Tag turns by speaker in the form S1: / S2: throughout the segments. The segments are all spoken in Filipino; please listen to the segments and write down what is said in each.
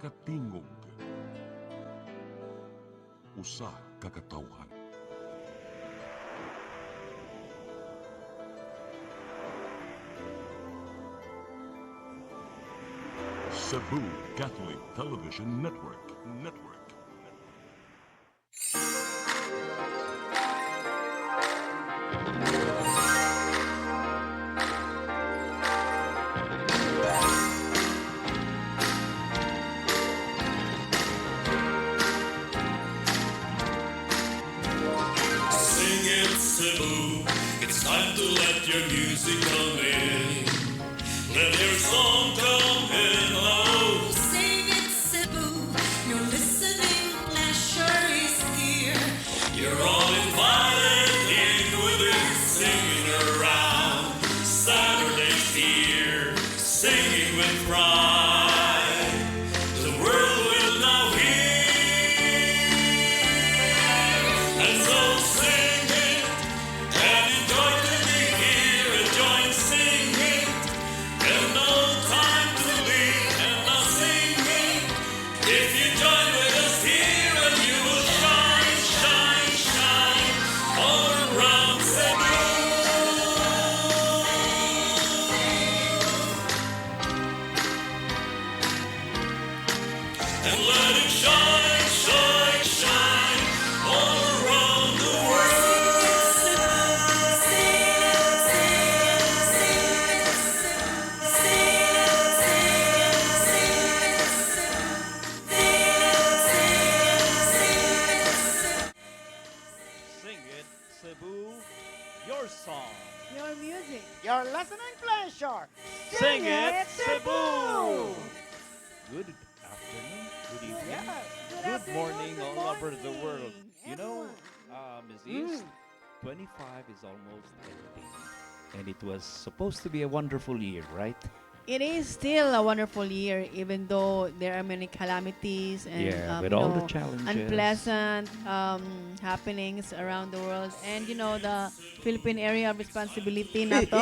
S1: Katingog. Usa ka katawhan. Cebu Catholic Television Network.
S2: Sing it, Cebu. It's time to let your music come in. Let your song come in. Oh,
S3: Sing it, Cebu. Your listening pleasure is here.
S2: you're all invited in with it, singing around. Saturday's here, singing with pride. The world will now hear. And so sing it and enjoy to be here and join singing. And no time to leave and now sing it. If you join with us here and you will shine, shine, shine all around Cebu. And let it shine, shine, shine all around the world.
S4: Sing it, Cebu, your song.
S5: Your music.
S6: Your listening pleasure.
S4: Sing it, Cebu. Good afternoon, good evening,
S6: Yes.
S4: good morning all over the world.
S5: morning,
S4: You know, Ms.
S6: Mm.
S4: East, 25 is almost ending. And it was supposed to be a wonderful year, right?
S5: It is still a wonderful year, even though there are many calamities and
S4: Yeah, with
S5: you
S4: all the
S5: know,
S4: challenges.
S5: unpleasant happenings around the world. And you know, the Philippine area of responsibility na to.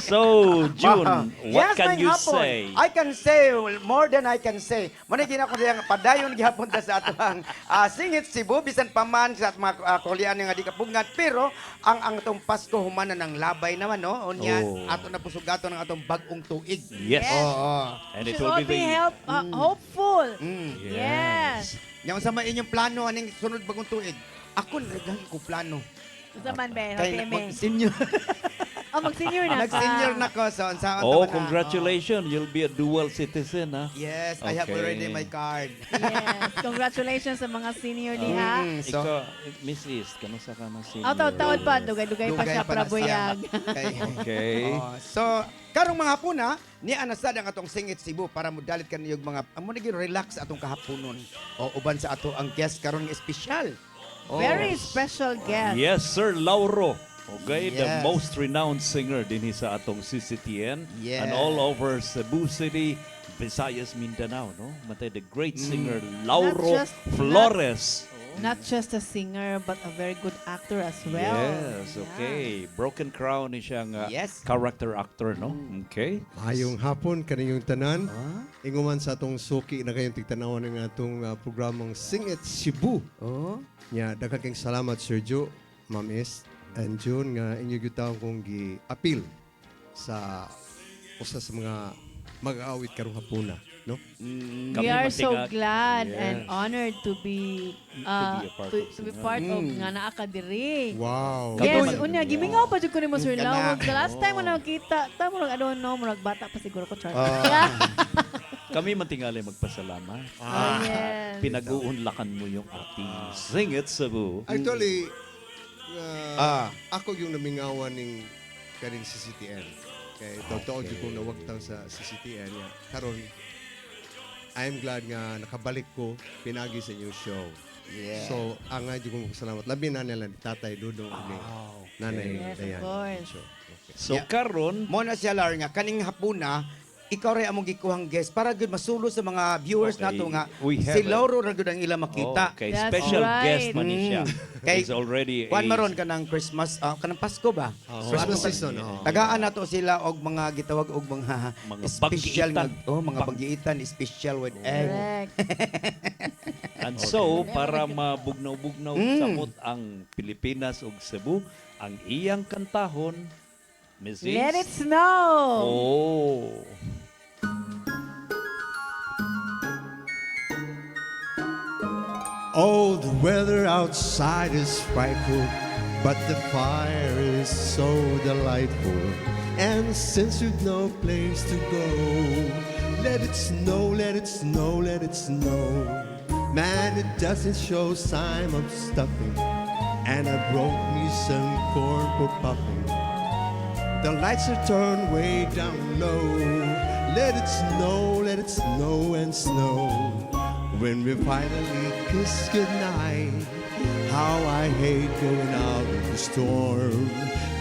S4: So, June, what
S6: Yes,
S4: can
S6: may
S4: you
S6: hapon.
S4: say?
S6: I can say more than I can say. Manigin ako diyang padayon gihapon ta sa atong singit Cebu bisan pa man sa mga Koreano nga di kapugnat pero ang atong Pasko humana ng labay naman no. Unya
S4: Oh.
S6: ato na pusugaton ng atong bag-ong tuig.
S4: Yes.
S6: Oo.
S4: And it
S5: Should
S4: will
S5: all
S4: be
S5: be
S4: the...
S5: hopeful.
S6: Mm.
S5: Yes.
S6: Yang sa inyong plano aning sunod bagong tuig. Ako nagdagi ko plano.
S5: Sa man ba?
S6: Kay senior.
S5: Mag-senior na ka.
S6: Nag-senior na ko so unsaon
S4: Oh,
S6: naman na,
S4: congratulations. You'll be a dual citizen, ha?
S6: Yes, I have
S4: Okay.
S6: already my card.
S5: Yes. Congratulations sa mga senior diha.
S6: So,
S4: Ikaw, Miss East, kamusta ka na senior?
S5: Taon pa. Dugay-dugay pa siya
S6: Dugay pa na
S5: prabuyag.
S6: siya.
S4: Okay.
S6: So, karong mga hapon ni anasad ang atong Singit Cebu para modalit kan yung mga amo naging relax atong kahaponon. O uban sa ato ang guest karon nga espesyal. Oh.
S5: Very special guest.
S4: Yes, Sir Lauro. Okay, the
S6: Yes.
S4: most renowned singer din sa atong CCTN
S6: Yes.
S4: and all over Cebu City, Visayas, Mindanao, no? Matay the great singer Lauro
S5: Not just-
S4: Flores.
S5: Not just a singer, but a very good actor as well.
S4: Yes, okay. Broken Crown ni siyang
S6: Yes.
S4: character actor, no? Okay.
S7: Ayong hapon kaninyong tanan. Inguman sa atong suki na kayong tigtanawan ng atong programang Sing It Cebu.
S6: Oh.
S7: Nya daghang kayong salamat Sir Joe, Ma'am Est, and June nga inyo gitawon kong gi-appeal sa usa sa mga mag-aawit karong hapuna, no?
S5: We
S4: Kami
S5: are so
S4: matingag.
S5: glad
S4: Yes.
S5: and honored to be
S4: a part of
S5: to be
S4: Singa.
S5: part of nga naa ka diri.
S7: Wow.
S5: Yes,
S4: Kami-
S5: unya gimingaw pa jud ko nimo Sir
S6: Kana.
S5: Lawag. The last time na nakita, tamo I don't know, murag bata pa siguro ko char.
S4: Kami mantingali magpasalamat.
S5: Oh, yes.
S4: Pinag-uunlakan mo yung ating Sing It Cebu.
S7: Actually,
S6: Ah.
S7: ako yung namingawan ng kaning CCTN. Kaya totoo okay. Kung nawagtang sa CCTN. Yeah. Karon, I'm glad nga nakabalik ko pinagi sa inyong show.
S6: Yeah.
S7: So, ang nga ko salamat. Labi na nila ni Tatay Dudong ni Nanay
S5: Yes, of
S7: Dayan.
S5: course.
S7: So, okay.
S4: So
S6: Yeah.
S4: karon,
S6: Mo na siya lar nga kaning hapuna ikaw rin among gikuhang guest para gud masulo sa mga viewers
S4: Okay,
S6: nato nga
S4: we have
S6: si
S4: a-
S6: Lauro ra gud ang ila makita.
S4: Okay,
S5: That's
S4: special
S5: right.
S4: guest man ni siya.
S6: Kay
S4: He's already
S6: Kuan
S4: a-
S6: maron kanang Christmas, kanang Pasko ba?
S7: Christmas
S6: ato-
S7: season.
S6: Tagaan nato sila og mga gitawag og mga,
S4: Mga
S6: special nga
S4: bagiitan.
S6: mga bagiitan special with egg.
S5: Correct.
S4: And so, para mabugnaw-bugnaw samot ang Pilipinas ug Cebu, ang iyang kantahon, Mrs.
S5: Let it snow.
S4: Oh.
S7: Oh, the weather outside is frightful, but the fire is so delightful. And since you've no place to go, let it snow, let it snow, let it snow. Man, it doesn't show sign of stopping. And I broke me some corn for puffing. The lights are turned way down low. Let it snow, let it snow and snow. When we finally kiss goodnight, how I hate going out in the storm.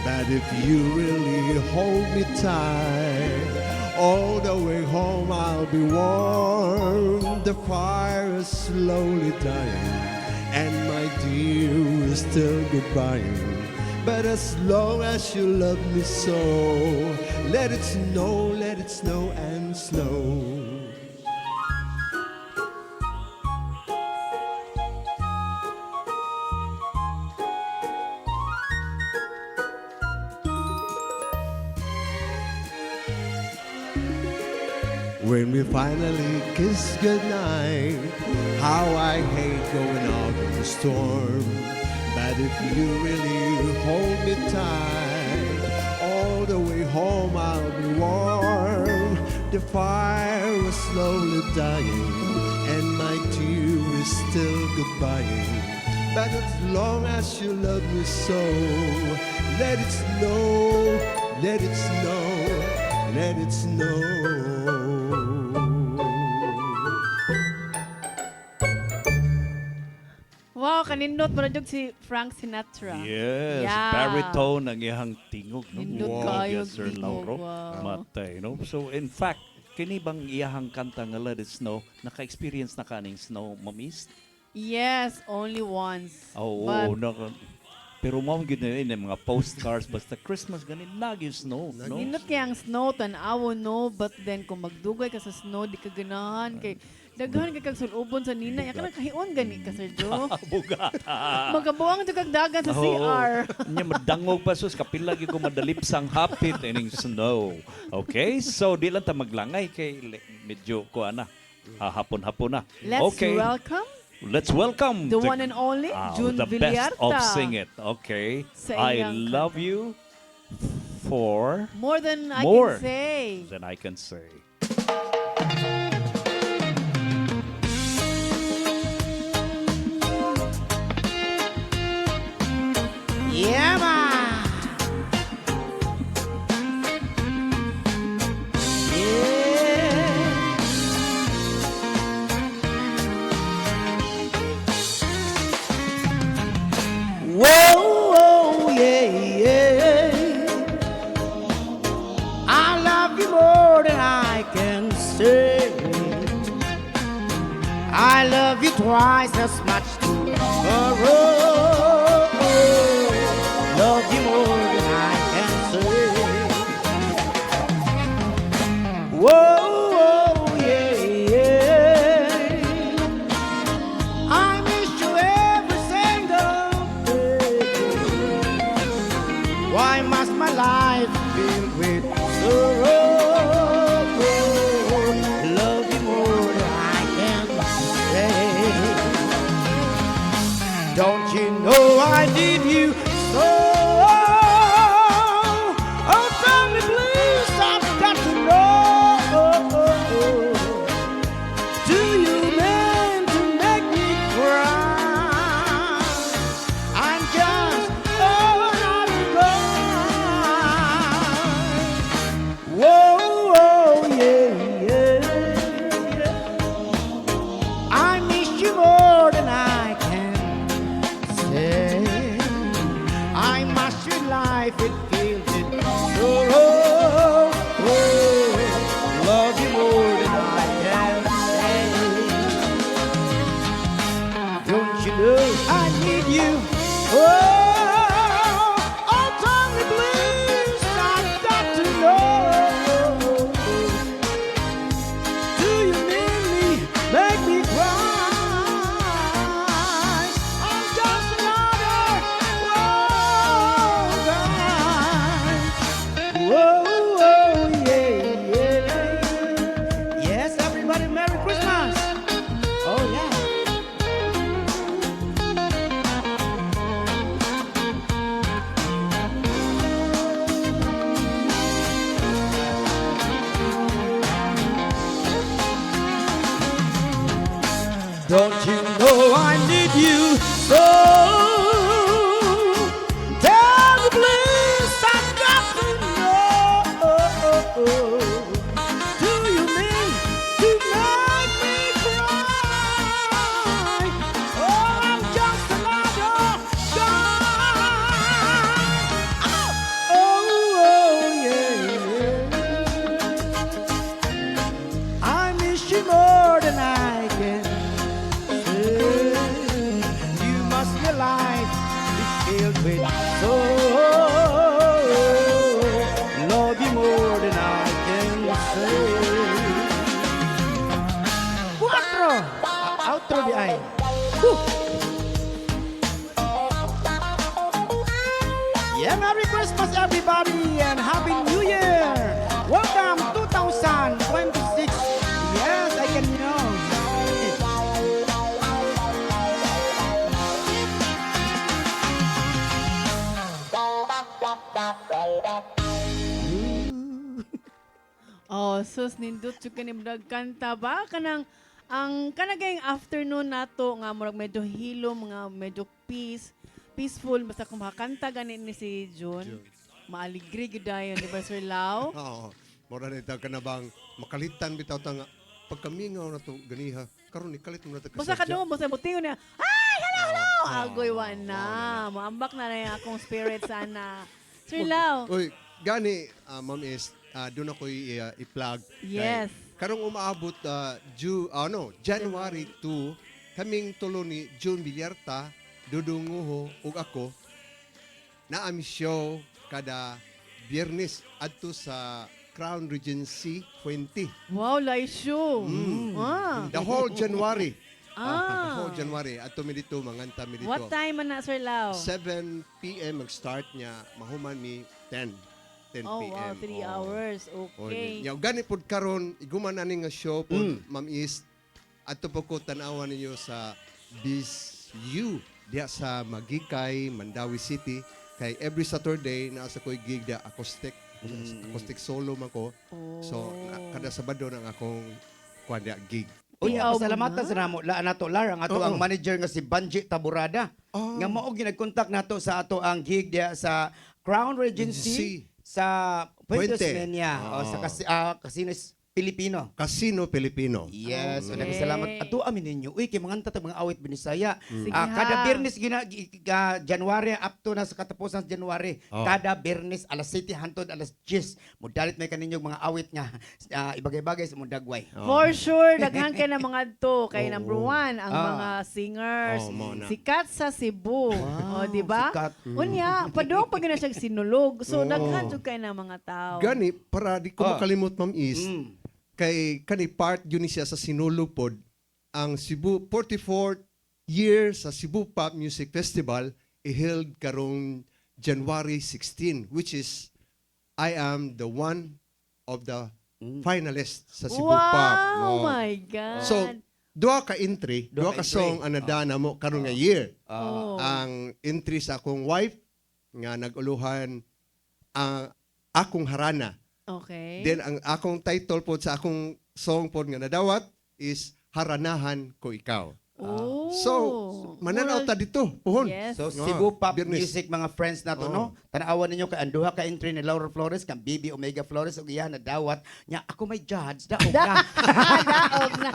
S7: But if you really hold me tight, all the way home I'll be warm. The fire is slowly dying, and my dear is still goodbying. But as long as you love me so, let it snow and snow. When we finally kiss goodnight, how I hate going out in the storm. But if you really hold me tight, all the way home I'll be warm. The fire is slowly dying, and my tear is still goodbying. But as long as you love me so, let it snow, let it snow, let it snow.
S5: Wow, kanindot mo na jud si Frank Sinatra.
S4: Yes,
S5: Yeah.
S4: baritone ang iyang tingog. No?
S5: Nindot
S4: Wow,
S5: kayo
S4: yes, Sir
S5: tingog,
S4: Lauro.
S5: wow.
S4: Matay, no? So, in fact, kini bang iyahang kanta nga Let It Snow, naka-experience na kaning snow, Mamis?
S5: Yes, only once.
S4: Oo,
S5: But
S4: pero mo gyud na yun, yung mga postcards, basta Christmas, ganin lagi snow. No?
S5: nindot kaya ang snow, tanawo no, but then kung magdugay ka sa snow, di ka ganahan. Kay daghan ka kag sulubon sa nina, ya ka na kahion gani ka, Sir Joe.
S4: Buga.
S5: Magabuang ito kag dagan sa
S4: Oo.
S5: CR.
S4: Nya madangog pa sus kapila gyud ko madalip sang hapit ining snow. Okay? So di lang ta maglangay kay medyo ko ana. Hapon-hapon na.
S5: Let's
S4: okay.
S5: welcome
S4: Let's welcome
S5: the one and only June
S4: the
S5: Villarta.
S4: best of Sing It. Okay.
S5: Sa
S4: I
S5: iyang
S4: love you for
S5: More than I
S4: More.
S5: can say.
S4: than I can say.
S6: Yeah, ma. Yeah. Whoa, whoa, yeah, yeah. I love you more than I can say. I love you twice as much tomorrow. Love you more than I can say. Whoa, whoa, yeah, yeah. I miss you every single day. Why must my life be with sorrow? Love you more than I can say. Don't you know I need you so? Oh, tell me please, I've got to know. Do you mean to make me cry? I'm just another guy. Whoa, whoa, yeah, yeah. I miss you more than I can say. I must your life, it feels it. Oh, oh, oh, love Oh, tell me please, I've got to know. Do you need me? Make me cry. I'm just another guy. Whoa, yeah, yeah. Yes, everybody, Merry Christmas. Oh, yeah. Don't you know I need you so? Tell me please, I've got to know. Do you mean to make me cry? Oh, I'm just another guy. Oh, yeah. I miss you more than I can. You must realize this filled with soul. Love you more than I can say. Cuatro. Outro di ay. Yeah, Merry Christmas everybody and Happy New Year. Welcome 2026. Yes, I can know.
S5: Oh, sus nindot jud kani murag kanta ba kanang ang kanagayng afternoon nato nga murag medyo hilom nga medyo peaceful basta kung makakanta gani ni si John. Maaligri gid dayon di ba Sir Lau?
S7: Oo. Mura na ito ka na bang makalitan bitaw ta nga pagkamingaw na to ganiha. Karon ni kalit mo na ta
S5: Basta ka doon, basta butingon niya. Ay, hello. Agoy wa na. Maambak na na yung akong spirit sana. Sir Lau.
S7: Uy, gani Ma'am is doon ako i-plug.
S5: Yes.
S7: Karong umaabot January 2, kaming tulo ni June Villarta, Dudunguho ug ako na ami show kada Biyernes adto sa Crown Regency 20.
S5: Wow, live show. Ah.
S7: The whole January.
S5: Ah.
S7: The whole January adto mi dito manganta mi dito.
S5: What time man na, Sir Lau?
S7: 7 PM mag-start niya, mahuman mi 10
S5: Oh,
S7: PM.
S5: wow, 3 hours. Okay.
S7: Yaw gani pod karon iguman ani nga show pod Ma'am Is adto po ko tan-awan ninyo sa BizU diya sa Magikay, Mandawi City kay every Saturday naa sa koy gig da acoustic solo man ko. So kada Sabado nang akong kuan gig.
S6: Uy,
S5: Tiyaw
S6: pasalamatan
S5: mo
S6: sa namo la nato lar ang ato ang manager nga si Banji Taburada. Nga mao ginag-contact nato sa ato ang gig diya sa Crown Regency sa Puentes
S7: Puente.
S6: Menia o sa Casino Pilipino.
S7: Casino Filipino.
S6: Yes,
S5: Okay.
S6: salamat. Ato amin ninyo. Uy, kay mga tatag mga awit binisaya.
S5: Sige
S6: Kada
S5: ha.
S6: Biyernes January up to na sa katapusan sa January. Kada Biyernes alas 7 hantod alas 10. Mudalit may kaninyong mga awit nga ibagay-bagay sa mudagway.
S5: For sure, daghan kay na mga to. Kay number 1, ang mga singers.
S7: Mo na.
S5: Sikat sa Cebu. O, di ba?
S6: sikat.
S5: Unya, padong pag na siya sinulog. So, daghan jud kay na mga tao.
S7: Gani para di ko makalimot Ma'am Is kay kani part yun ni siya sa sinulupod ang Cebu 44th year sa Cebu Pop Music Festival i-held karong January 16 which is I am the one of the finalists sa Cebu Pop.
S5: Wow,
S7: Oh.
S5: my God.
S7: So duha ka entry, duha ka song ang nadana mo karon nga year.
S5: Oh.
S7: Ang entry sa akong wife nga naguluhan ang akong harana.
S5: Okay.
S7: Then ang akong title po sa akong song po nga nadawat is Haranahan Ko Ikaw.
S5: Oh.
S7: So, mananaw ta dito, puhon.
S5: Yes.
S6: So Cebu Pop
S7: Biyernes.
S6: Music mga friends nato no. Tanawan ninyo kay anduha ka entry ni Laura Flores kang Bibi Omega Flores ug iya na dawat nya ako may judge daog na.
S5: Daog na.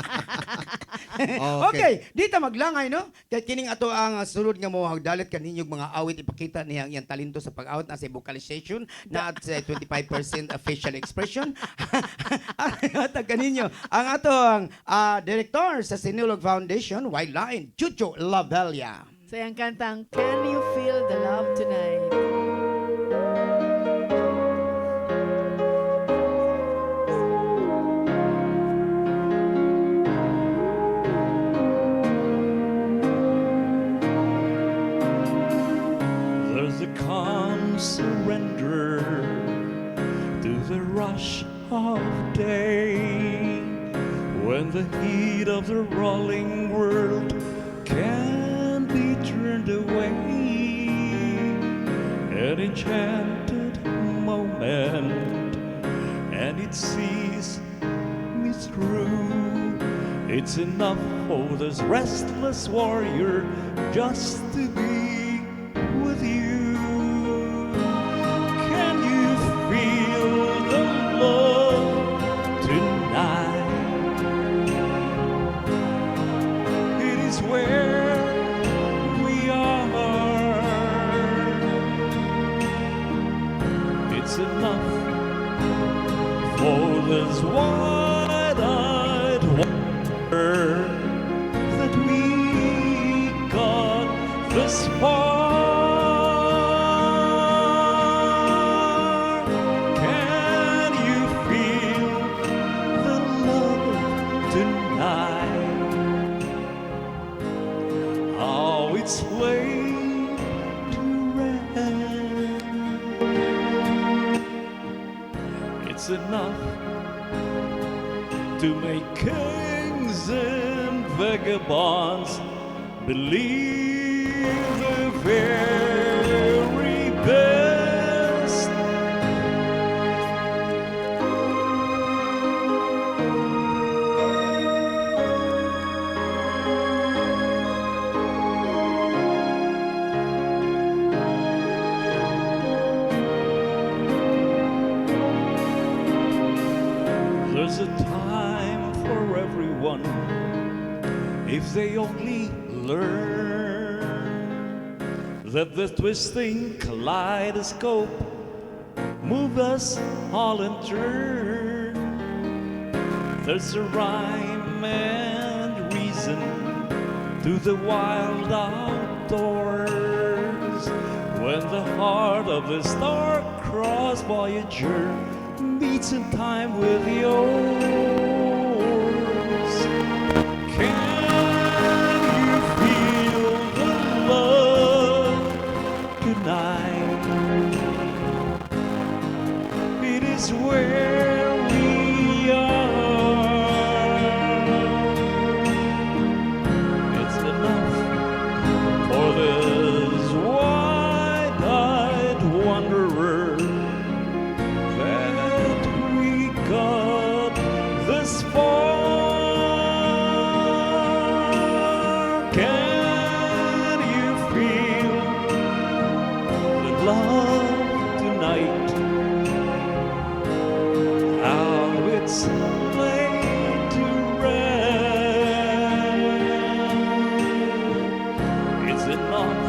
S6: Okay, dito maglangay no. Kay kining ato ang sulod nga mo hagdalit kaninyong mga awit ipakita niyang iyang talento sa pag-awit na sa vocalization na at sa 25% facial expression. At kaninyo ang ato ang director sa Sinulog Foundation, Wildline, Chucho Labelia.
S5: sa iyang kantang Can You Feel the Love Tonight?
S4: There's a calm surrender to the rush of day when the heat of the rolling world can be turned away. An enchanted moment, and it sees me through. It's enough for this restless warrior just to be with you. Can you feel the love tonight? It is where we are. It's enough for this wide-eyed wonder that we got this far. Can you feel the love tonight? How it's laid to rest. It's enough to make kings and vagabonds believe the very best. There's a time for everyone if they only learn that the twisting kaleidoscope move us all in turn. There's a rhyme and reason to the wild outdoors when the heart of the star-crossed Voyager meets in time with yours. Can you feel the love tonight? It is where we are. It's enough for this wide-eyed wanderer that we got this far. Can you feel the love tonight? How it's laid to rest. It's enough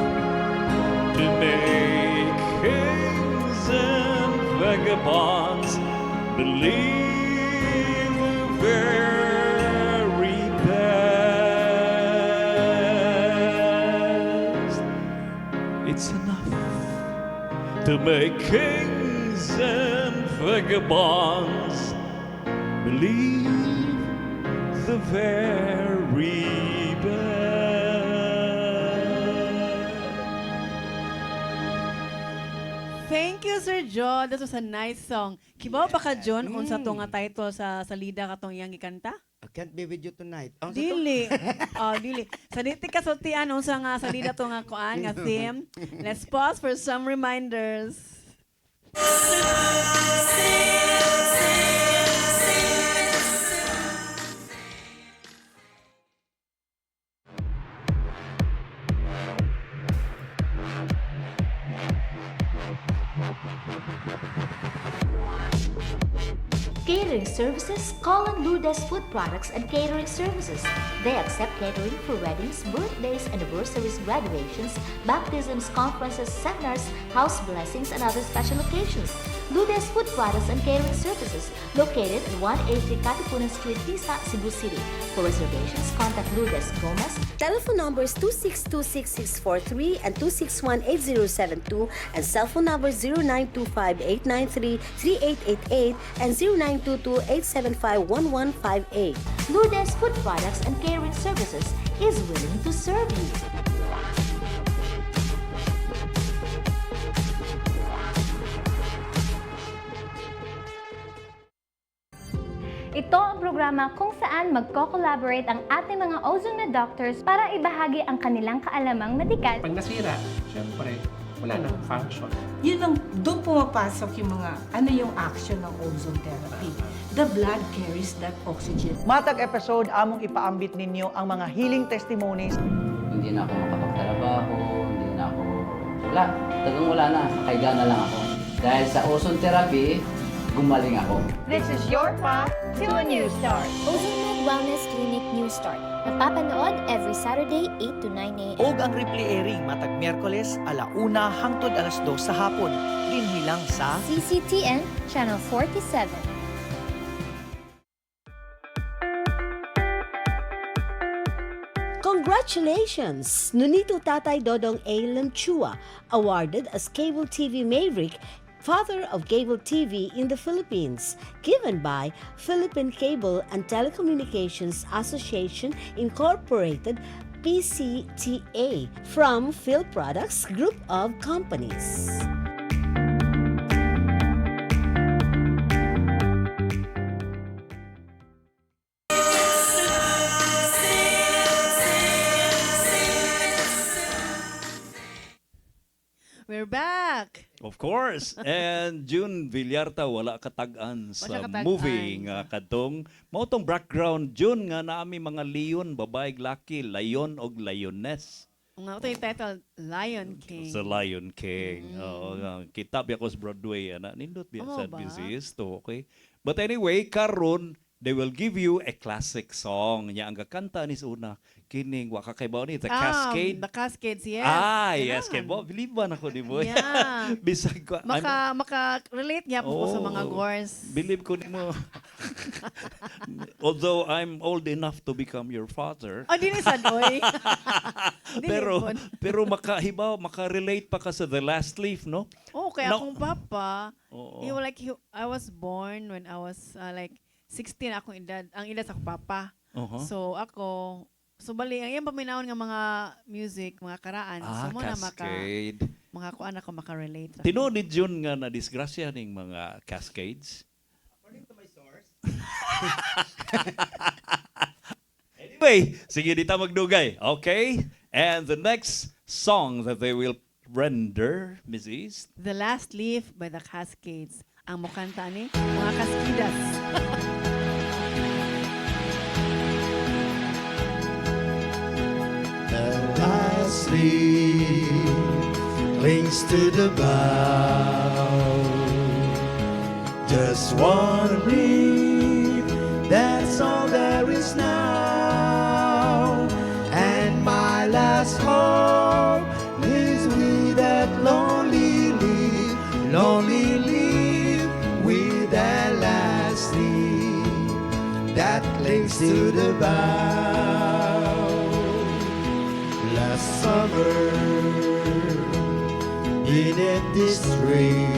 S4: to make kings and vagabonds believe the very best. It's enough to make kings and vagabonds believe the very best.
S5: Thank you, Sir John. That was a nice song. Kibaw ba ka, John, unsa to nga title sa salida katong iyang gikanta?
S6: I can't be with you tonight. Ang sa to?
S5: Dili. Oh, dili. Sa diti kasultian unsa nga salida to nga kuan nga theme. Let's pause for some reminders.
S8: Catering services, call on Lourdes Food Products and Catering Services. They accept catering for weddings, birthdays, anniversaries, graduations, baptisms, conferences, seminars, house blessings, and other special occasions. Ludes Food Products and Catering Services, located at 183 Katipunan Street, Tisa, Cebu City. For reservations, contact Ludes Gomez.
S9: Telephone numbers 2626643 and 2618072 and cell phone numbers 0925-893-3888 and 0922-875-1158.
S8: Lourdes Food Products and Catering Services is willing to serve you.
S10: Ito ang programa kung saan magko-collaborate ang ating mga ozone na doctors para ibahagi ang kanilang kaalamang medikal.
S11: Pag nasira, syempre, wala nang function.
S12: Yun ang, doon pumapasok yung mga, ano yung action ng ozone therapy. The blood carries that oxygen.
S13: Matag episode, among ipaambit ninyo ang mga healing testimonies.
S14: Hindi na ako makapagtrabaho, hindi na ako, wala, tagang wala na, kaiga na lang ako. Dahil sa ozone therapy, gumaling ako.
S10: This is your path to a new start.
S15: Ozomed Wellness Clinic New Start. Napapanood every Saturday 8 to 9 a.m.
S13: Og ang replay airing matag Miyerkules, 1:00 hangtod 2:00 sa hapon. Dinhi lang sa
S15: CCTN Channel 47.
S9: Congratulations! Nunito Tatay Dodong A. Lamchua, awarded as Cable TV Maverick, Father of Cable TV in the Philippines, given by Philippine Cable and Telecommunications Association Incorporated, PCTA, from Phil Products Group of Companies.
S5: We're back!
S4: Of course. And June Villarta wala katag-an sa
S5: Wala katag-an.
S4: movie nga kadtong mao tong background June nga naami mga leon, babae, laki, layon og lioness.
S5: Nga ito yung title, Lion King.
S4: Sa Lion King. Oo, nga, kita biya ko sa Broadway ana nindot biya
S5: Oo
S4: sa
S5: ba?
S4: busiest to, okay. But anyway, karon they will give you a classic song. Nya ang kakanta ni una kining wa ka kay bawo ni The Cascade.
S5: The Cascades, yes.
S4: Yes, kay mo believe ba nako ni mo.
S5: Yeah.
S4: Bisag ko
S5: Maka-relate niya po sa mga gores.
S4: Believe ko nimo. Although I'm old enough to become your father.
S5: Oh, di ni Sadoy.
S4: pero maka-relate pa ka sa The Last Leaf, no?
S5: Oh, kaya akong papa,
S4: Oo.
S5: I was born when I was like 16 akong edad. Ang edad sa akong papa.
S4: Uh-huh.
S5: So bali, ang iyang paminahon nga mga music, mga karaan. So mo na
S4: Cascade.
S5: mga kuan ako maka-relate.
S4: Tinuod ni June nga na disgrasya ning mga Cascades.
S6: According to my source.
S4: Anyway, sige dita magdugay. Okay? And the next song that they will render, Mrs.
S5: The Last Leaf by the Cascades. Ang mukanta ni mga Kaskidas.
S7: The last leaf clings to the bough. Just one leaf, that's all there is now. And my last hope is with that lonely leaf with that last leaf that clings to the bough. Last summer, beneath this tree,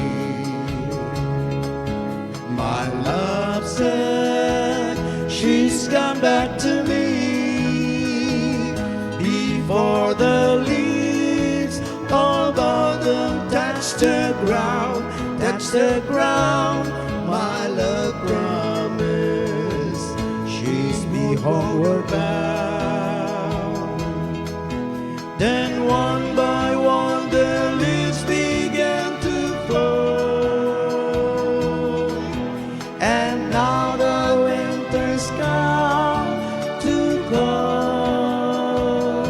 S7: my love said she's come back to me. Before the leaves all of them touch the ground, my love promised she's me homeward bound. Then one by one the leaves began to fall, and now the winter's come to call.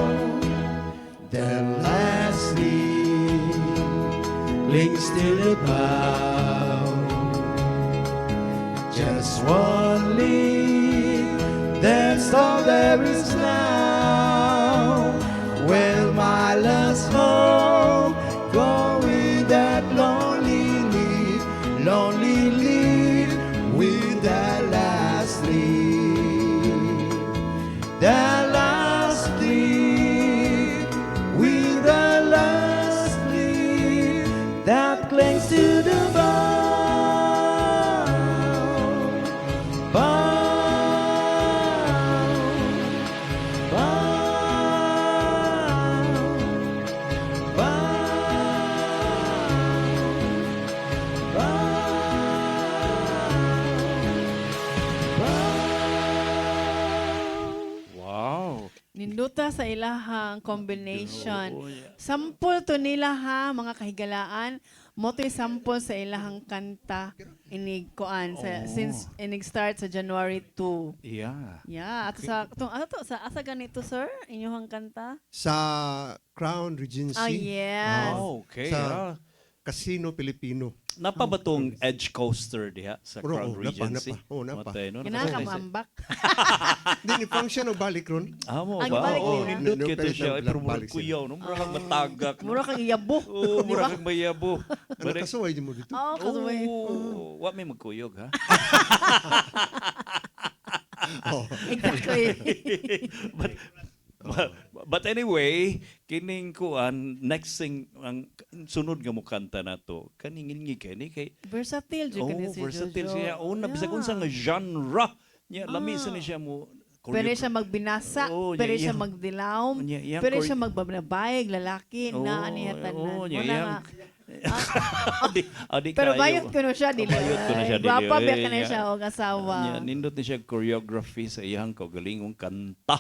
S7: The last leaf clings to the bough, just one leaf, that's all there is now. Well, my last hope, go with that lonely
S5: Ninduta sa ilahang combination.
S4: Oo, yeah.
S5: Sample to nila ha, mga kahigalaan. Moto'y sample sa ilahang kanta. Inig koan since inig start sa January 2.
S4: Yeah.
S5: Yeah, ato sa asa ganito sir, inyong kanta?
S7: Sa Crown Regency.
S5: Oh, yes.
S4: Okay.
S7: Sa
S4: yeah.
S7: Casino Filipino.
S4: Napa ba tong edge coaster diha sa
S7: Oo,
S4: Crown
S7: napa,
S4: Regency?
S7: napa. Oo, napa.
S4: Matay, no?
S5: Kinakamambak.
S7: Hindi, ni function o balik ron.
S4: Mo
S5: Ang
S4: ba?
S5: balik
S4: Oo,
S5: nila.
S4: nindot
S7: No,
S4: kita
S7: pero
S4: siya. Ay,
S7: nabalik
S4: pero murag
S7: sila.
S4: kuyaw, no? Murag kang matagak. no?
S5: Mura kang iyabo.
S4: Oo,
S5: Di
S4: murag
S5: ba?
S4: kang mayabo.
S7: Ano kasuway di mo dito?
S5: Oo, kasuway.
S4: Oo, wa may magkuyog, ha?
S7: Oh.
S5: Exactly.
S4: But anyway, kining kuan next thing ang sunod nga mo kanta nato kaning ngi kani kay
S5: Versatile jud kani si
S4: versatile
S5: Jojo.
S4: siya una bisag unsa nga genre nya lami sa ni siya mo
S5: Pwede siya magbinasa,
S4: Oo,
S5: pwede
S4: yeah,
S5: siya magdilaw,
S4: Yeah,
S5: pwede
S4: chore-
S5: siya magbabayag, lalaki, na anihatan na.
S4: Oo,
S5: Wala
S4: yeah,
S5: nga.
S4: Adi
S5: Pero
S4: kayo.
S5: bayot ko na siya, dili.
S4: Bayot ko na siya, dili.
S5: Gwapa ba ka na
S4: Yeah.
S5: siya o asawa.
S4: Yeah, nindot ni siya choreography sa iyang kaugalingong kanta.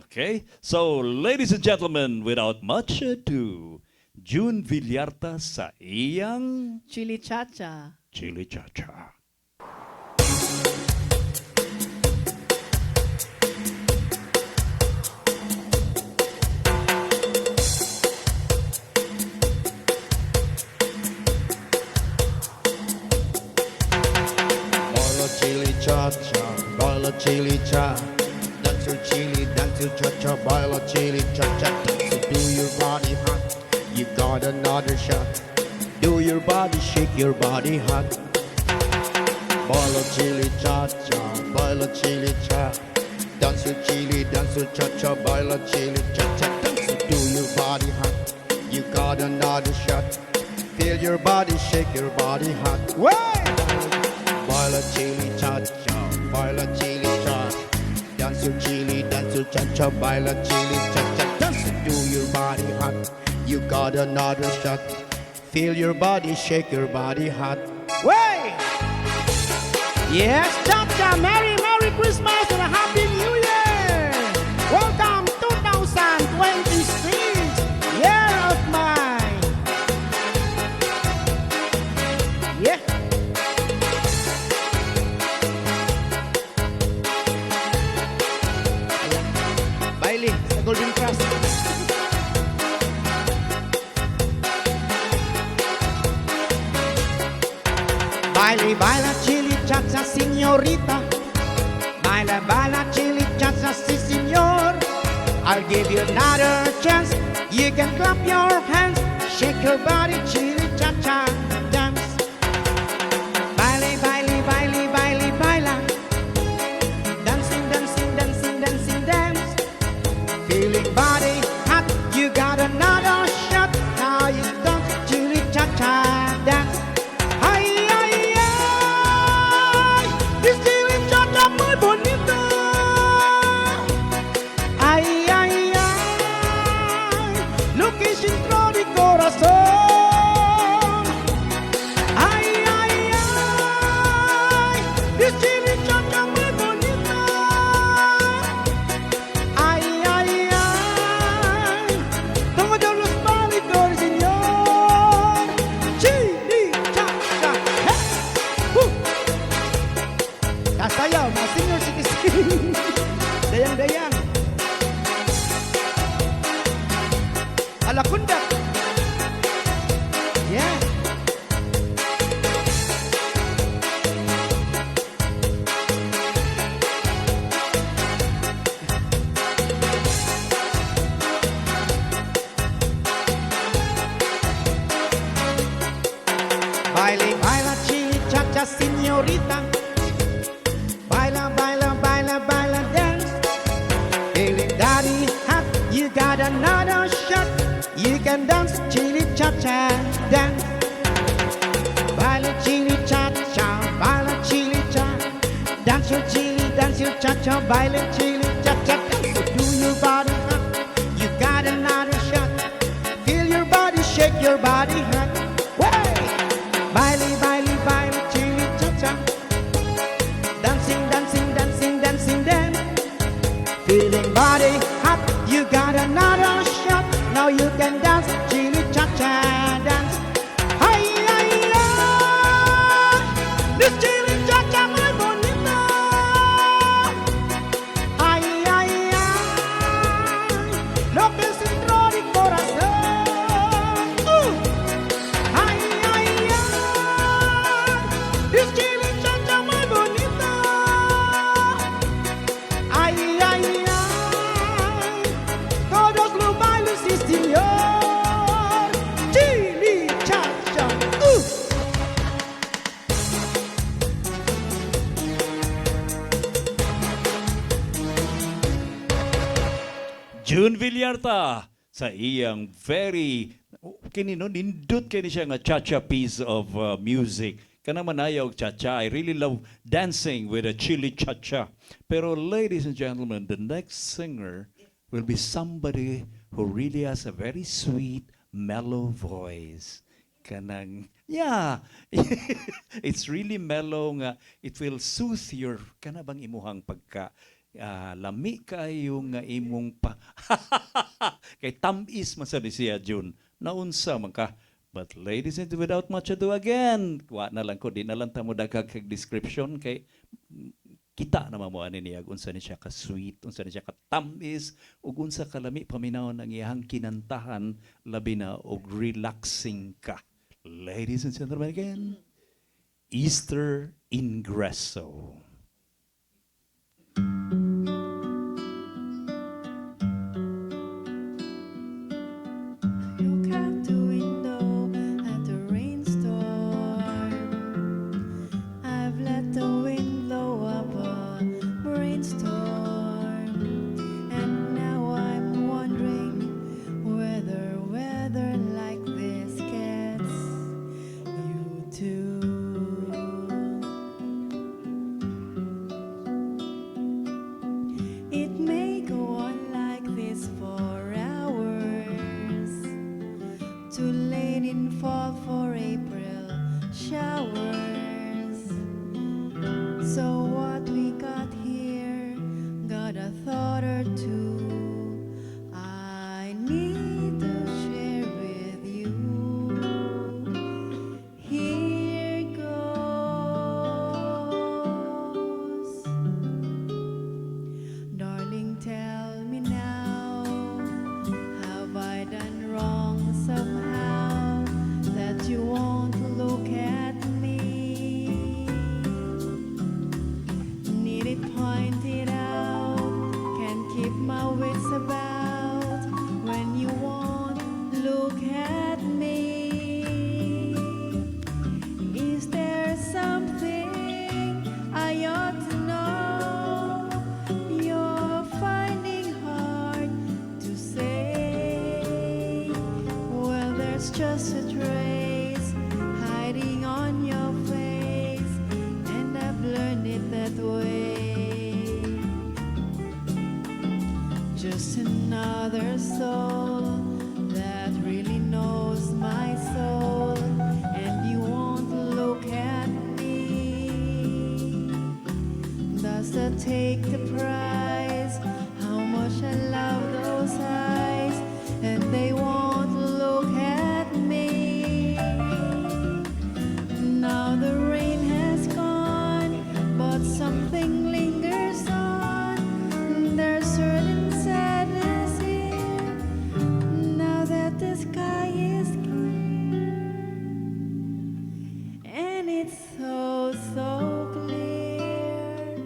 S4: Okay? So, ladies and gentlemen, without much ado, June Villarta sa iyang
S5: Chili Chacha.
S4: Chili Chacha.
S16: Baila chili cha cha, baila chili cha. Dance your chili, dance your cha cha, baila chili cha cha. So do your body hot, you got another shot. Do your body, shake your body hot. Baila chili cha cha, baila chili cha. Dance your chili, dance your cha cha, baila chili cha cha. So do your body hot, you got another shot. Feel your body, shake your body hot. Way! Baila chili cha cha, baila chili cha. Dance your chili, dance your cha cha, baila chili cha cha. Dance to do your body hot. You got another shot. Feel your body, shake your body hot. Way! Yes, cha cha, Merry Christmas and a Happy New Year! Welcome 2026, year of mine. Yeah. Bailey sa Golden Cross. Baile, baila chili cha-cha, señorita. Baila, baila chili cha-cha, si señor. I'll give you another chance. You can clap your hands, shake your body, chili cha-cha, dance. Baile, baile, baile, baile, baila. Dancing, dancing, dancing, dancing, dance. Feeling body hot, you got another shot. Now you dance, chili cha-cha, dance. Ay, ay, ay, this chili cha-cha muy bonita. Ay, ay, ay, lo que entró mi corazón. Ay, ay, ay, this chili cha-cha muy bonita. Ay, ay, ay, todos los bailadores, señor. Chili cha-cha, hey, Kasayaw, mga senior citizen. Dayang-dayang. Alakundak. Yeah. Baile, baila, chili, cha-cha, señorita. Baila, baila, baila, baila, dance. Feeling daddy hot, you got another shot. You can dance, chili, cha-cha, dance. Baila, chili, cha-cha, baila, chili, cha. Dance your chili, dance your cha-cha, baila, chili, cha-cha, dance. So do your body hot, you got another shot. Feel your body, shake your body hot. Way! Baile, baile, baile, chili, cha-cha. Dancing, dancing, dancing, dancing, dance. Feeling
S6: body hot, you got another shot. Now you can dance, chili cha-cha dance. Ay, ay, ay, this chili cha-cha muy bonita. Ay, ay, ay, lo que dentro de corazón. Ay, ay, ay, this chili cha-cha muy bonita. Ay, ay, ay, todos los bailes sí, señor. Chili cha-cha.
S4: June Villarta sa iyang very kini no nindot kini siya nga cha-cha piece of music. Kana manayaw cha-cha. I really love dancing with a chili cha-cha. Pero ladies and gentlemen, the next singer will be somebody who really has a very sweet, mellow voice. Kanang yeah. It's really mellow nga. It will soothe your kana bang imuhang pagka lami kayo nga imong pa kay tamis man sa siya June naunsa man ka. But ladies and without much ado again, wa na lang ko di na lang ta mo dagdag kag description kay kita na mo ani niya unsa ni siya ka sweet, unsa ni siya ka tamis ug unsa kalami paminawon ang iyang kinantahan labi na og relaxing ka. Ladies and gentlemen again, Easter Ingresso.
S3: Look out the window at the rainstorm. I've let the wind blow up a brainstorm. And now I'm wondering whether weather like this gets you too. It may go on like this for hours. Too late in fall for April showers. So what we got here, got a thought or two I need to share with you. Here goes. Darling, tell me now, have I done wrong somehow that you won't look at me? Need it pointed out, can't keep my wits about when you won't look at me. Is there something I ought to know you're finding hard to say? Well, there's just a trace hiding on your face, and I've learned it that way. Just another soul that really knows my soul, and you won't look at me. Does that take the prize? How much I love those eyes, and they won't look at me. Now the rain has gone, but something lingers on. There's certain sadness here, now that the sky is clear, and it's so, so clear.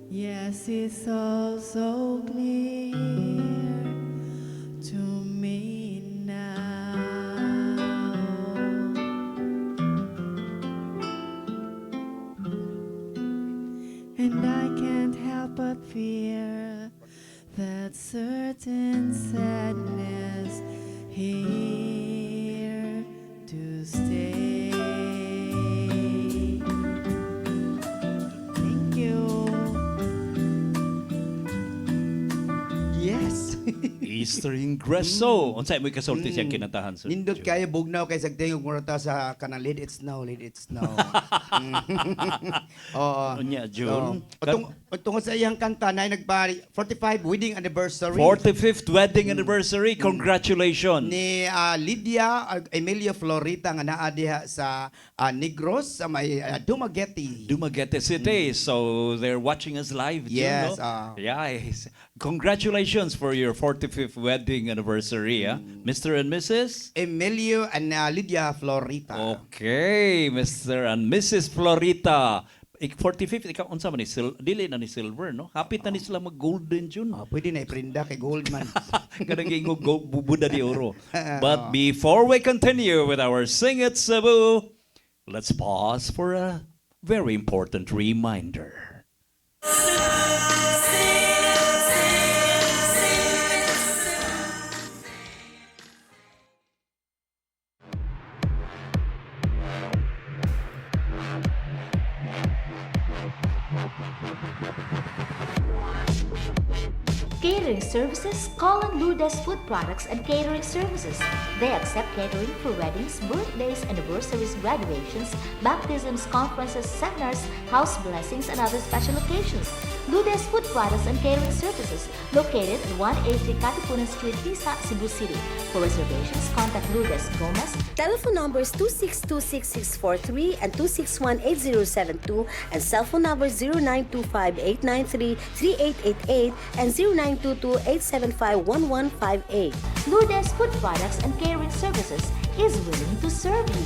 S3: Yes, it's all so clear to me now. And I can't help but fear that certain sadness here to stay. Thank you.
S6: Yes.
S4: Easter Ingresso. Unsay mo kasulti siyang kinantahan sa
S6: Nindot kayo bugnaw kay sagdingog mo ta sa kanang Let It Snow, Let It Snow. Oo.
S4: Unya June.
S6: Atong tungod sa iyang kanta na nagbari 45 wedding anniversary
S4: 45th wedding anniversary. Congratulations.
S6: ni Lydia Emilio Florita nga naa diha sa Negros sa may Dumaguete.
S4: Dumaguete City. So they're watching us live. June,
S6: Yes,
S4: no? Yes. Congratulations for your 45th wedding anniversary, Mr. and Mrs.
S6: Emilio and Lydia Florita.
S4: Okay, Mr. and Mrs. Florita. 45th, ikaw unsa man ni dili na ni silver, no? Hapit na ni sila mag golden June.
S6: Pwede na iprinda kay Goldman.
S4: Kanang gingo bubuda di oro. But before we continue with our Sing It Cebu, let's pause for a very important reminder.
S8: Catering services, call on Lourdes Food Products and Catering Services. They accept catering for weddings, birthdays, anniversaries, graduations, baptisms, conferences, seminars, house blessings, and other special occasions. Lourdes Food Products and Catering Services, located at 183 Katipunan Street, Tisa, Cebu City. For reservations, contact Lourdes Gomez.
S9: Telephone numbers 2626643 and 2618072 and cell phone numbers 0925-893-3888 and 0922-875-1158.
S8: Lourdes Food Products and Catering Services is willing to serve you.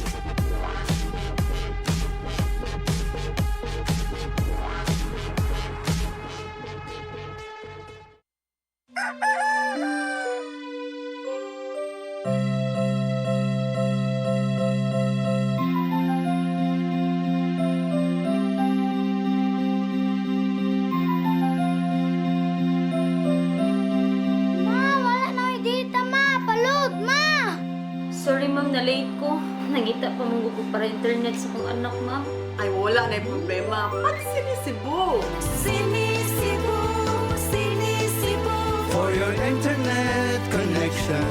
S17: Sorry ma'am, na-late ko. Nangita pa mong gusto para internet sa kong anak, ma'am.
S18: Ay, wala na yung problema. Pag sinisibo. Sinisibo, sinisibo.
S7: For your internet connection.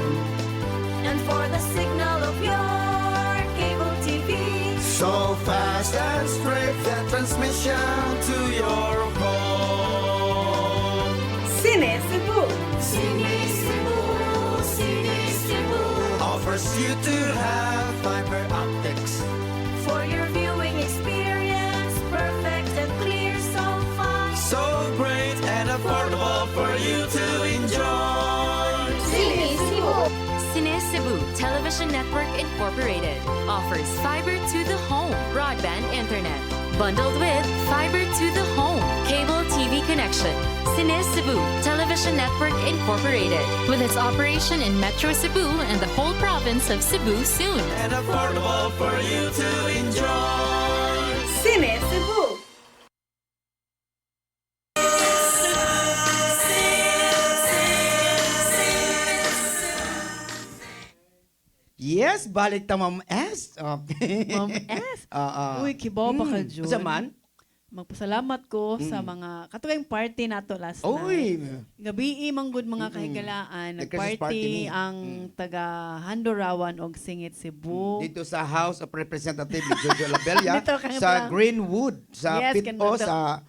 S18: And for the signal of your cable TV.
S7: So fast and straight that transmission to your home.
S18: Sinisibo.
S7: Sinisibo,
S18: Sinisibo.
S7: offers you to have fiber optics.
S18: For your viewing experience, perfect and clear so far.
S7: So great and affordable for you to enjoy.
S19: Cine Cebu Television Network Incorporated offers fiber to the home broadband internet bundled with fiber to the home cable TV connection. Cine Cebu Television Network Incorporated with its operation in Metro Cebu and the whole province of Cebu soon.
S7: And affordable for you to enjoy.
S18: Sinisibo.
S6: Yes, balik ta Ma'am S. Okay.
S5: Ma'am S? Uy, kibaw pa ka, June.
S6: Sa man?
S5: Magpasalamat ko sa mga katugayng party nato last
S6: Uy.
S5: night. Gabi manggod mga kahigalaan.
S6: The Christmas party
S5: Nagparty
S6: ni.
S5: ang taga Handorawan og Singit Cebu.
S6: Dito sa House of Representatives ni Jojo Labella
S5: Dito ka nga
S6: sa
S5: pala.
S6: Greenwood, sa
S5: Yes,
S6: Pito,
S5: kanto.
S6: sa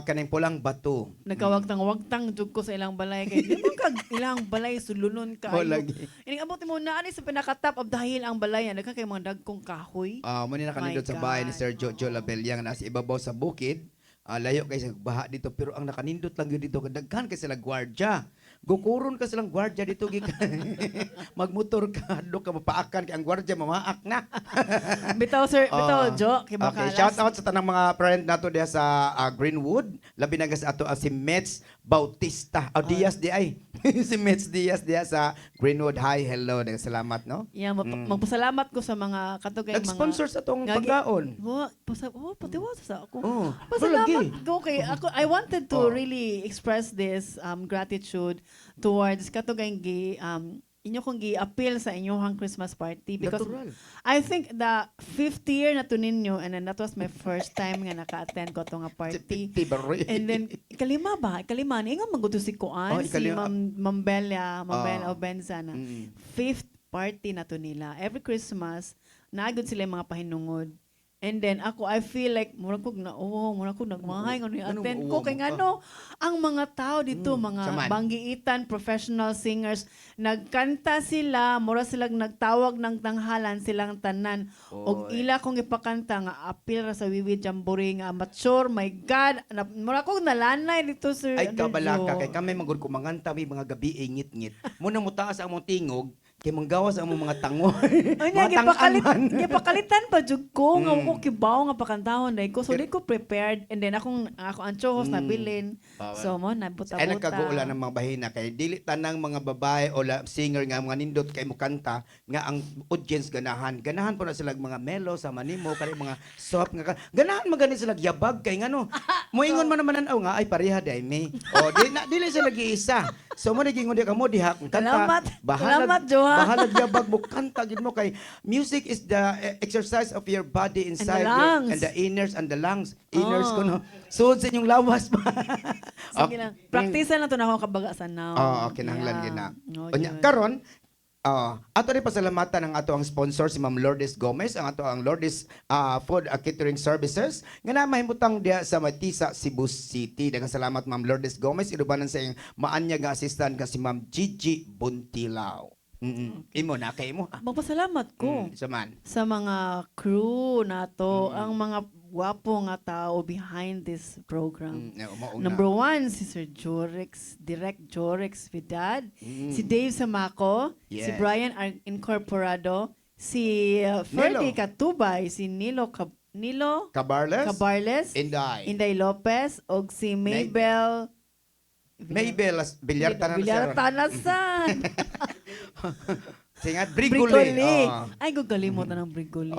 S6: kanang pulang bato.
S5: Nagkawagtang-wagtang jud ko sa ilang balay kay di man kag ilang balay sulunon ka.
S6: Oh, lagi.
S5: Ining abot mo na ani sa pinaka-top of dahil ang balay nagka kay mga dagkong kahoy.
S6: Muna nakanindot
S5: My
S6: sa bahay ni
S5: God.
S6: Sir Jojo Labella nga nasa ibabaw sa bukid. Layo kay sa baha dito pero ang nakanindot lang yun dito kadaghan kay sila gwardiya. Gukuron ka silang gwardiya dito gikan. Magmotor ka do ka mapaakan kay ang gwardiya mamaak na.
S5: Bitaw sir, bitaw Jo, kay baka
S6: Okay, shout out sa tanang mga friend nato diha sa Greenwood. Labi na sa ato si Mets Bautista. Diaz di ay. Si Mets Diaz diha sa Greenwood. Hi, hello. Salamat, no?
S5: Yeah, magpasalamat ko sa mga katugay mga
S6: Nag-sponsor sa tong pagkaon.
S5: Patiwa sa ako.
S6: Oh,
S5: Pasalamat ko kay ako. I wanted to really express this gratitude towards katugay inyo kong gi-appeal sa inyong Christmas party because
S6: Natural.
S5: I think the 5th year na to ninyo and then that was my first time nga naka-attend ko to nga party. And then ikalima ni nga maguto si Kuan, si Ma'am Bella Obenza na 5th party na to nila. Every Christmas naagod sila yung mga pahinungod. And then ako, I feel like, mura ko nagmahay, attend ko. Kaya ngano, ang mga tao dito, mga
S6: saman.
S5: banggiitan, professional singers, nagkanta sila, mura silang nagtawag ng tanghalan silang tanan. Og ila kong ipakanta nga, apil ra sa Wiwi Jamboree nga, mature, my God. Mura ko nalanay dito, Sir.
S6: Ay, kabalaka. Kay kami magod ko manganta, may mga gabi ngit-ngit. Muna mo taas ang mong tingog, kay manggawas ang mga tango. Mga tangaman.
S5: Gipakalitan pa jud ko nga ko kibaw nga pakantahon dai ko. So di ko prepared and then ako ang anchohos na bilin. So mo na buta-buta.
S6: Ay nagkaguula ng mga bahina kay dili tanang mga babae o singer nga mga nindot kay mo kanta nga ang audience ganahan. Ganahan po na sila mga melo sa manimo kay mga soft nga ganahan magani sila yabag kay ngano. Moingon man naman nga ay pareha dai me. O dili sila giisa. So mo naging di ka mo diha kanta.
S5: Salamat Joha.
S6: Bahalag yabag mo kanta gid mo kay music is the exercise of your body inside and the inners and the lungs. Inners ko no. So sa inyong lawas ba.
S5: Sige lang. Practice na to na ako kabagasan now.
S6: Okay nanglan gina. Onya karon ato rin pasalamatan ng ato ang sponsor si Ma'am Lourdes Gomez, ang ato ang Lourdes Food Catering Services nga na mahimutang diya sa Matisa, Cebu City. Daghang salamat Ma'am Lourdes Gomez, inubanan sa iyong maanya nga assistant ka si Ma'am Gigi Buntilao. Imo na kay mo.
S5: Magpasalamat ko sa mga crew nato, ang mga gwapo nga tao behind this program. Number 1, si Sir Jorex, Direct Jorex Vidad, si Dave Samaco, si Brian Incorporado, si Ferdy Katubay, si Nilo Cabarles, Inday Lopez, og si Mabel Villartanasan.
S6: Singat Brigole.
S5: Ay, gagalimutan ng Brigole.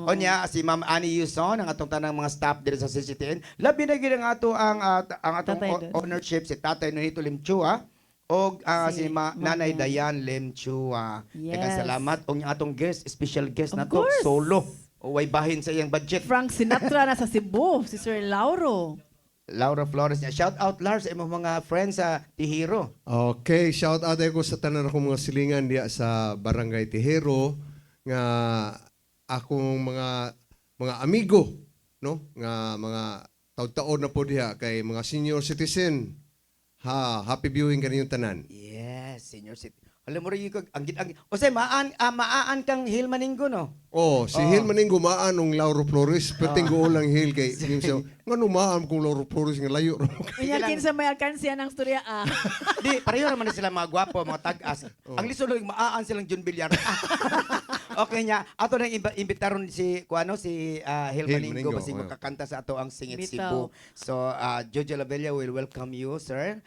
S6: Onya si Ma'am Annie Yuson ang atong tanang mga staff diri sa CCTN. Labi na gid ang ato ang atong ownership si Tatay Nonito Limchua og si Nanay Dayan Limchua. Daghang salamat og atong guest, special guest nato solo. O way bahin sa iyang budget.
S5: Frank Sinatra na sa Cebu, si Sir
S6: Laura Flores niya. Shout out Lars sa imong mga friends sa Tihiro.
S7: Okay, shout out ako sa tanan akong mga silingan diya sa Barangay Tihiro nga akong mga amigo, no? Nga mga taon-taon na po diha kay mga senior citizen. Happy viewing kaniyong tanan.
S6: Yes, senior citizen. Alam mo rin yung o say maan kang Hil Maninggo no?
S7: Si Hil Maninggo maan ng Lauro Flores, pertinggo lang Hil kay ngano maan kung Lauro Flores nga layo.
S5: Inyakin sa may alkansya ng storya
S6: Di pareho naman sila mga gwapo, mga tag-as. Ang lisod lang maan silang Jun Villar. Okay niya, ato nang imbitaron si Hil Maninggo kasi makakanta sa ato ang Singit Cebu. So Jojo Labella will welcome you, sir.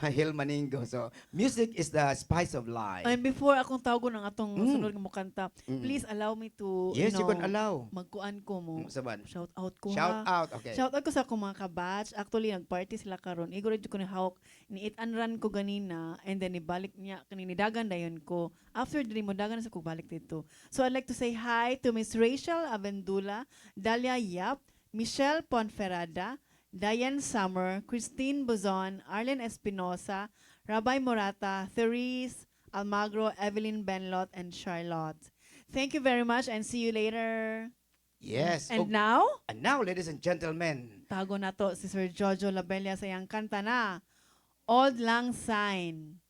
S6: Hil Maninggo. So music is the spice of life.
S5: And before akong tawagon ng atong sunod nga mo kanta, please allow me to
S6: you can allow.
S5: Magkuan ko mo. Shout out ko.
S6: Shout out, okay.
S5: Shout out ko sa akong mga kabatch. Actually nagparty sila karon. Igor ko ni hawk ni eat and run ko ganina and then ibalik niya kanini dagan dayon ko. After dili mo dagan sa ko balik dito. So I'd like to say hi to Miss Rachel Avendula, Dalia Yap, Michelle Ponferrada, Diane Summer, Christine Bozon, Arlen Espinosa, Rabbi Morata, Therese Almagro, Evelyn Benlot, and Charlotte. Thank you very much and see you later.
S6: Yes.
S5: And now?
S6: And now, ladies and gentlemen.
S5: Tago na to si Sir Jojo Labella sa iyang kanta na Old Lang Syne.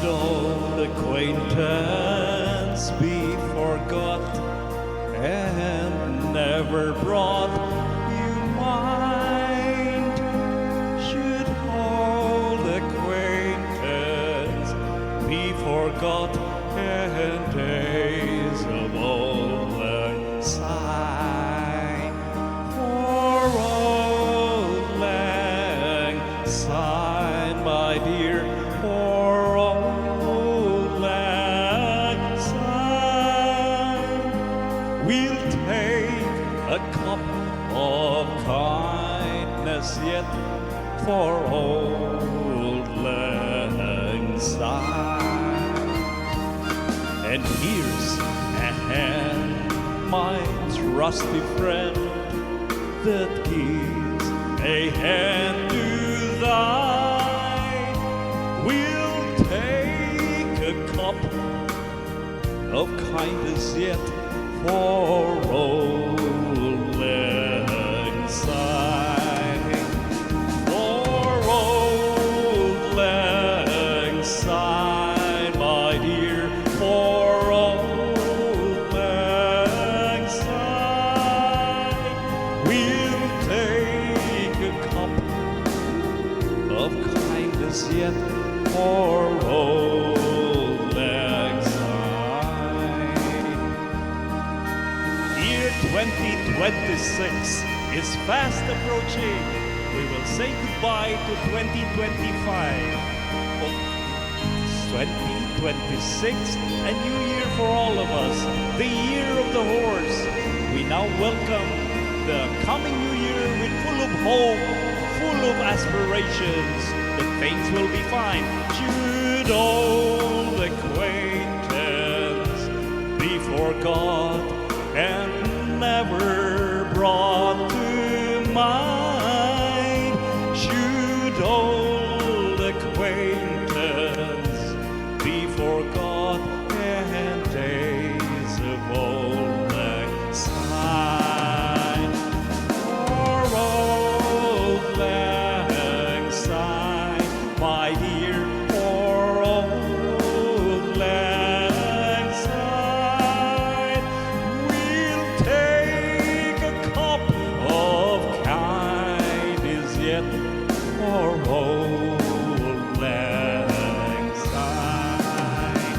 S4: Old acquaintance be forgot and never brought you mind. Should old acquaintance be forgot and days of old lang syne. For old lang syne, my dear, for old lang syne, we'll take a cup of coffee. yet for old lang syne. And here's a hand, my trusty friend, that gives a hand to thine. We'll take a cup of kindness yet for old lang syne. For old lang syne, my dear, for old lang syne. We'll take a cup of kindness yet for old lang syne. Year 2026 is fast approaching. We will say goodbye to 2025. Oh, 2026, a new year for all of us, the year of the horse. We now welcome the coming new year with full of hope, full of aspirations that things will be fine. Should old acquaintance be forgot and never brought to mind? Should old acquaintance be forgot and days of old lang syne? For old lang syne, my dear, for old lang syne, we'll take a cup of kindness yet for old lang syne.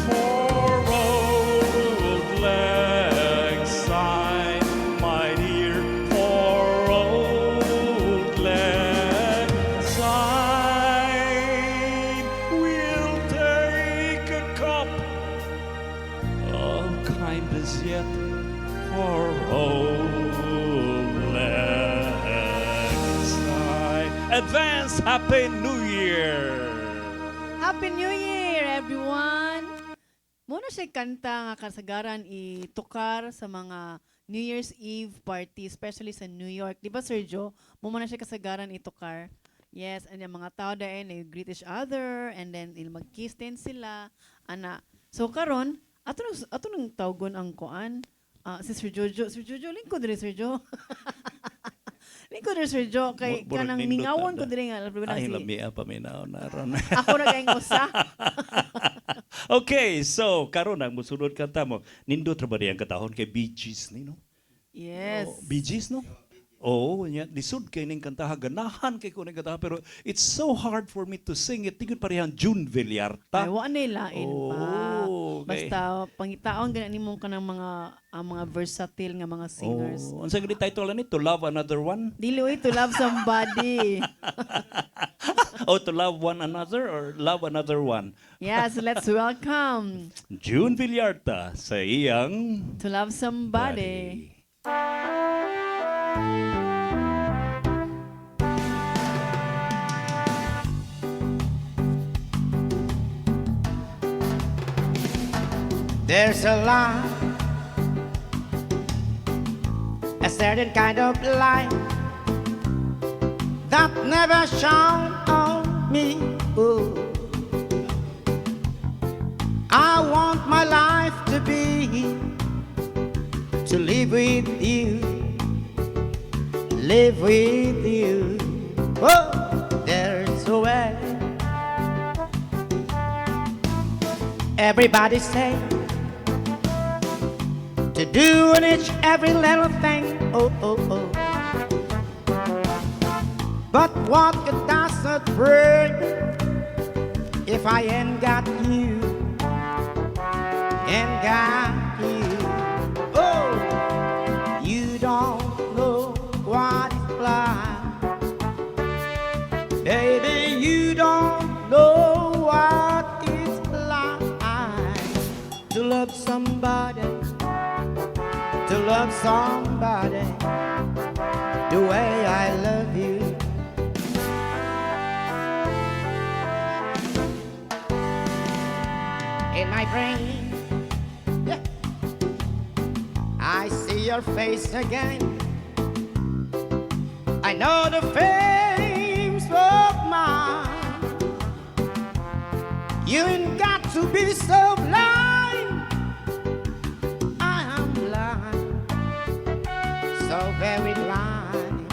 S4: For old lang syne, my dear, for old lang syne, we'll take a cup of kindness yet for old lang syne. Advance Happy New Year!
S5: Happy New Year, everyone! Muna siya kanta nga kasagaran itukar sa mga New Year's Eve party, especially sa New York. Di ba, Sir Joe? Muna siya kasagaran itukar. Yes, and yung mga tao dahil, they greet each other, and then mag-kiss din sila. Ana. So, karon ato nang tawgon ang kuan. Si Sir Jojo. Sir Jojo, lingkod rin, Sir Joe. Lingkod rin, Sir Joe. Kay kanang mingawon ko din nga.
S4: Ay, lamia pa minaw na ron.
S5: Ako na kayong usa.
S4: Okay, so karon ang musunod kanta mo. Nindot ra ba diyang katahon kay Bee Gees ni no?
S5: Yes.
S4: Oh, Bee Gees no? Oo, nya lisod kay ning kanta ganahan kay ko ning kanta pero it's so hard for me to sing it. Tingod parehang June Villarta.
S5: Ay, wa na lain pa.
S4: okay.
S5: Basta pangitaon gana nimo ka ng mga versatile nga mga singers.
S4: Oh, unsa gid title ani? To Love Another One?
S5: Dili oy, to love somebody.
S4: Oh, to love one another or love another one?
S5: Yes, let's welcome
S4: June Villarta sa iyang
S5: To Love Somebody.
S6: There's a light, a certain kind of light that never shone on me. Ooh. I want my life to be to live with you, live with you. Oh, there's a way. Everybody say to do each every little thing. Oh, oh, oh. But what good does it bring if I ain't got you? Ain't got you. Oh, you don't know what it's like. Baby, you don't know what it's like to love somebody, to love somebody the way I love you. in my brain. Yeah. I see your face again. I know the fame's of mine. You ain't got to be so blind. I am blind, so very blind.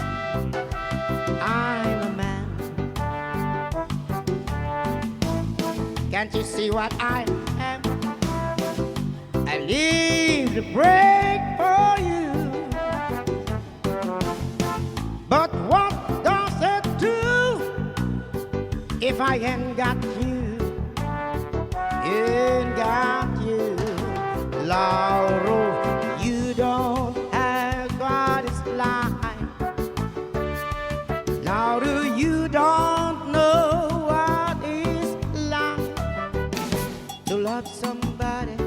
S6: I'm a man. Can't you see what I am? I leave the break for you. But what does it do if I ain't got you? Ain't got you, Lauro. You don't have what it's like. Lauro, you don't know what it's like to love somebody,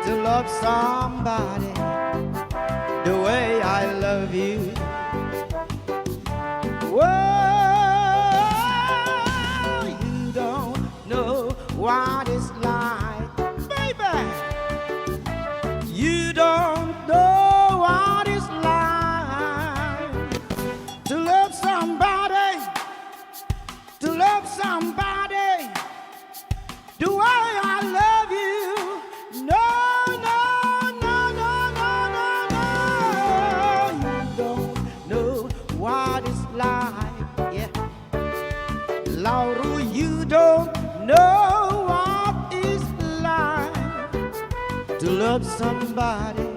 S6: to love somebody the way I love you. Whoa, you don't know what it's like, baby. You don't know what it's like to love somebody, to love somebody the way I love you. No, no, no, no, no, no, no. You don't know what it's like, yeah. Lauro, you don't know what it's like to love somebody,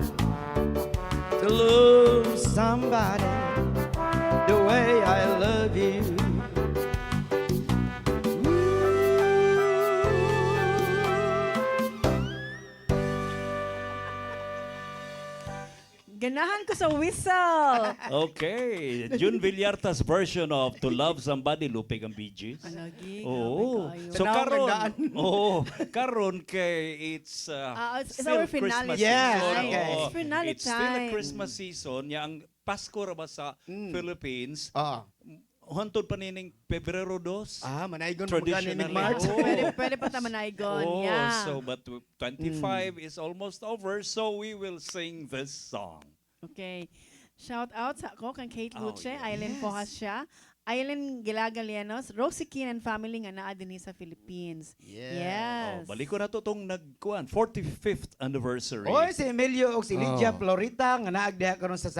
S6: to love somebody the way I love you.
S5: Ganahan ko sa whistle.
S4: Okay, June Villarta's version of To Love Somebody, lupig ang Bee Gees.
S5: Alagi,
S4: Oo.
S5: grabe kayo.
S4: So
S6: Tanaw,
S4: karon,
S6: gandaan.
S4: karon kay it's
S5: it's
S4: still
S5: our finale
S4: Christmas
S6: Yes,
S4: season.
S6: okay.
S4: Oo.
S5: It's finale
S4: It's still a
S5: time.
S4: Christmas season. Ya ang Pasko ra ba sa Philippines?
S6: Ah.
S4: Hantod pa nining Pebrero 2.
S6: Manaygon mo
S4: Traditionally.
S6: ganin March.
S4: Oo.
S5: Pwede pa tayo manaygon.
S4: Oh,
S5: Yeah.
S4: so but 25 is almost over, so we will sing this song.
S5: Okay. Shout out sa ako kang Kate
S4: Oh,
S5: Luce,
S4: yes.
S5: Aileen Fojas siya. Aileen Gilagalianos, Rosie Kin and family nga naa dinhi sa Philippines. Yes.
S4: Oh, balik ko na to tong 45th anniversary.
S6: Oy, si Emilio o si Lydia
S4: Oh.
S6: Florita nga naagdiha karon sa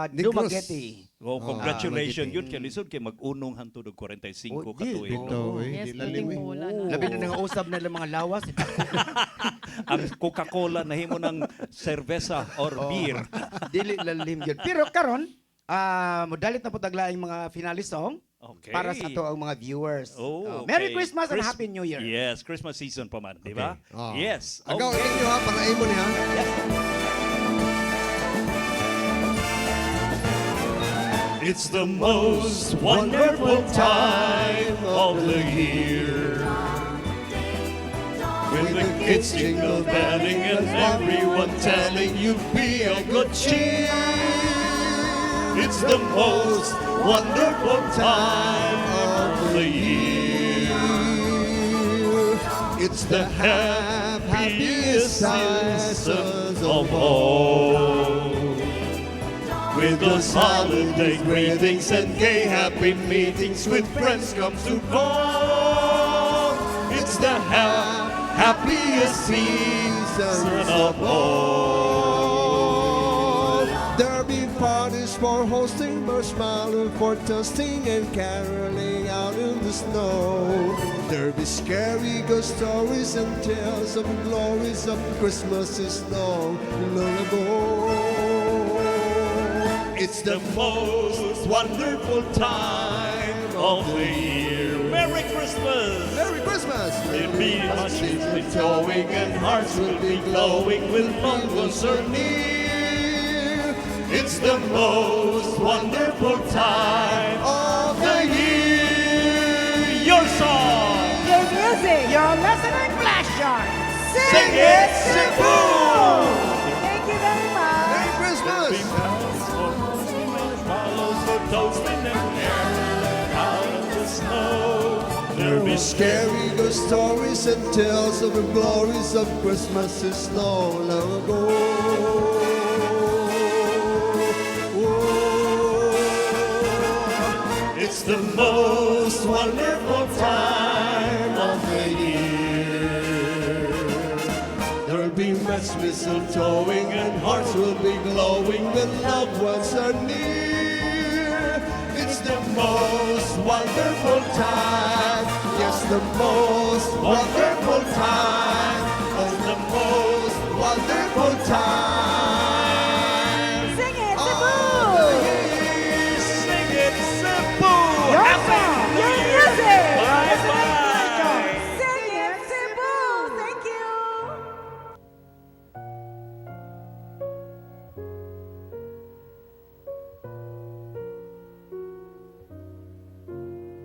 S7: Negros.
S6: Dumaguete.
S4: Oh, congratulations
S7: Magiti.
S4: yun kay lisod kay mag-unong hantod og 45
S6: Oh,
S4: katuig.
S7: Bitaw, eh.
S5: Yes,
S7: Di lalim,
S5: puting
S7: eh.
S5: pula na.
S6: Labi na nga usab na mga lawas.
S4: Ang Coca-Cola nahimo ng cerveza or beer.
S6: Dili lalim yun. Pero karon, modalit na po taglaing mga finale song
S4: Okay.
S6: para sa to ang mga viewers.
S4: Oh,
S6: Merry
S4: okay.
S6: Christmas and Happy New Year.
S4: Yes, Christmas season pa man, di ba?
S7: Ah.
S4: Yes.
S7: Agaw, okay. Inyo ha, para imo niya.
S2: It's the most wonderful time of the year. With the kids jingle belling and everyone telling you be of good cheer. It's the most wonderful time of the year. It's the happiest season of all. With those holiday greetings and gay happy meetings with friends come to call. It's the happiest season of all.
S7: There'll be parties for hosting, marshmallow for toasting, and caroling out in the snow. There'll be scary ghost stories and tales of glories of Christmas is long, long ago.
S2: It's the most wonderful time of the year. Merry Christmas!
S7: Merry Christmas!
S2: There'll be hearts going and hearts will be glowing with loved ones are near. It's the most wonderful time of the year. Your song!
S5: Your music!
S6: You're listening Flash Yard.
S2: Sing it, Cebu!
S5: Thank you very much!
S7: Merry Christmas!
S2: Marshmallows for toasting and caroling out of the snow. There'll be
S7: scary ghost stories and tales of the glories of Christmas is no long ago. It's the most wonderful time of the year. There'll be much mistletoeing and hearts will be glowing when loved ones are near. It's the most wonderful time. Yes, the most wonderful time